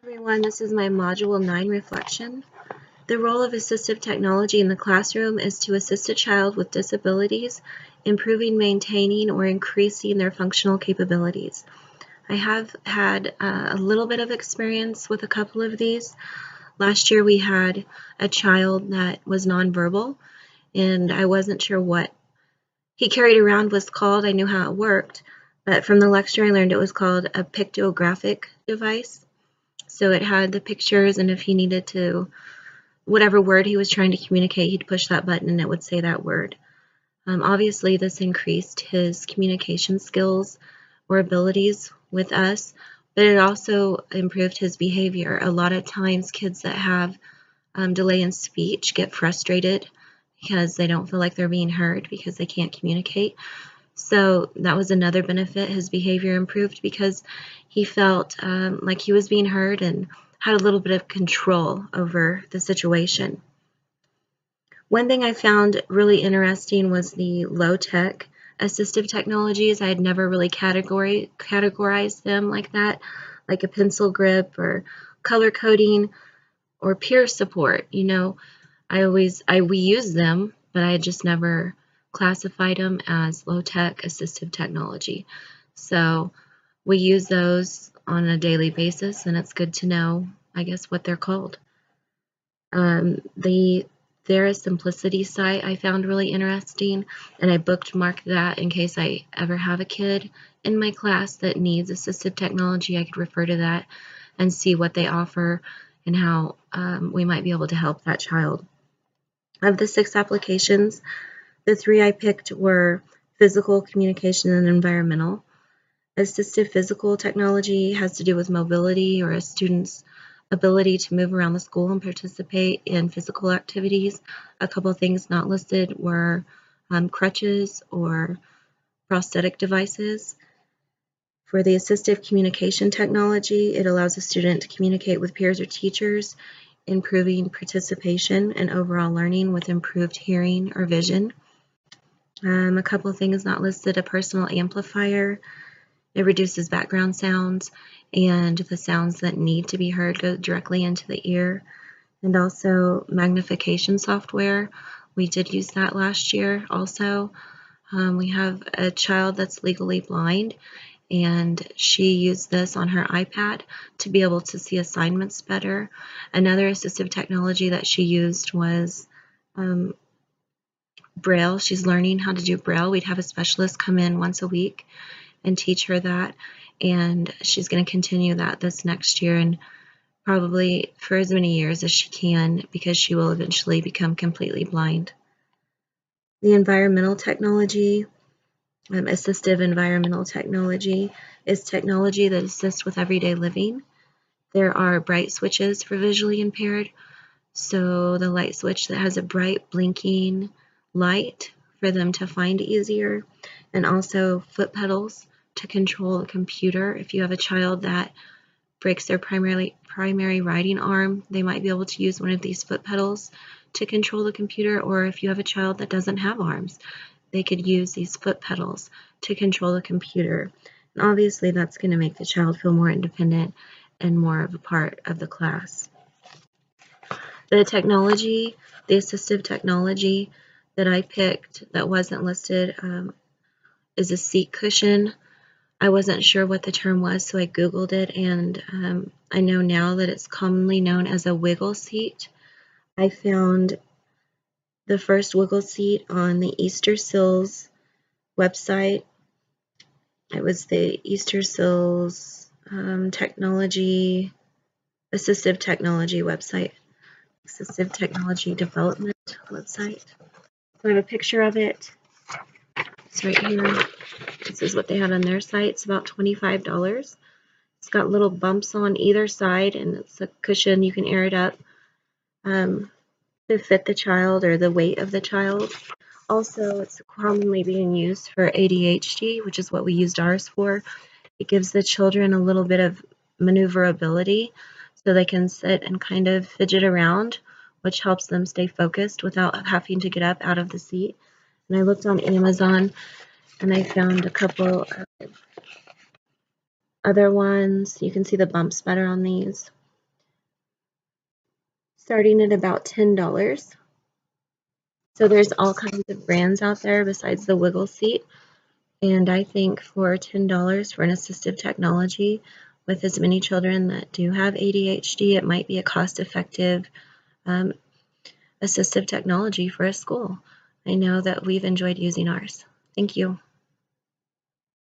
Everyone, this is my Module 9 reflection. The role of assistive technology in the classroom is to assist a child with disabilities, improving, maintaining, or increasing their functional capabilities. I have had a little bit of experience with a couple of these. Last year we had a child that was nonverbal, and I wasn't sure what he carried around was called. I knew how it worked, but from the lecture I learned it was called a pictographic device. So it had the pictures, and if he needed to, whatever word he was trying to communicate, he'd push that button and it would say that word. Obviously, this increased his communication skills or abilities with us, but it also improved his behavior. A lot of times, kids that have delay in speech get frustrated because they don't feel like they're being heard because they can't communicate. So that was another benefit. His behavior improved because he felt like he was being heard and had a little bit of control over the situation. One thing I found really interesting was the low-tech assistive technologies. I had never really categorized them like that, like a pencil grip or color coding or peer support. You know, we use them, but I had just never classified them as low-tech assistive technology. So we use those on a daily basis, and it's good to know, I guess, what they're called. The Thera Simplicity site I found really interesting, and I bookmarked that in case I ever have a kid in my class that needs assistive technology. I could refer to that and see what they offer and how we might be able to help that child. Of the 6 applications, the 3 I picked were physical, communication, and environmental. Assistive physical technology has to do with mobility or a student's ability to move around the school and participate in physical activities. A couple things not listed were crutches or prosthetic devices. For the assistive communication technology, it allows a student to communicate with peers or teachers, improving participation and overall learning with improved hearing or vision. A couple things not listed, a personal amplifier. It reduces background sounds, and the sounds that need to be heard go directly into the ear. And also magnification software. We did use that last year also. We have a child that's legally blind, and she used this on her iPad to be able to see assignments better. Another assistive technology that she used was Braille. She's learning how to do Braille. We'd have a specialist come in once a week and teach her that, and she's going to continue that this next year and probably for as many years as she can, because she will eventually become completely blind. The environmental technology, assistive environmental technology, is technology that assists with everyday living. There are bright switches for visually impaired, so the light switch that has a bright blinking light for them to find easier, and also foot pedals to control the computer. If you have a child that breaks their primary writing arm, they might be able to use one of these foot pedals to control the computer, or if you have a child that doesn't have arms, they could use these foot pedals to control the computer. And obviously that's going to make the child feel more independent and more of a part of the class. The technology, the assistive technology that I picked that wasn't listed is a seat cushion. I wasn't sure what the term was, so I Googled it, and I know now that it's commonly known as a wiggle seat. I found the first wiggle seat on the Easterseals website. It was the Easterseals assistive technology website, assistive technology development website. So I have a picture of it. It's right here. This is what they had on their site. It's about $25. It's got little bumps on either side, and it's a cushion. You can air it up to fit the child or the weight of the child. Also, it's commonly being used for ADHD, which is what we used ours for. It gives the children a little bit of maneuverability so they can sit and kind of fidget around, which helps them stay focused without having to get up out of the seat. And I looked on Amazon and I found a couple of other ones. You can see the bumps better on these. starting at about $10. So there's all kinds of brands out there besides the Wiggle Seat. And I think for $10 for an assistive technology with as many children that do have ADHD, it might be a cost-effective assistive technology for a school. I know that we've enjoyed using ours. Thank you.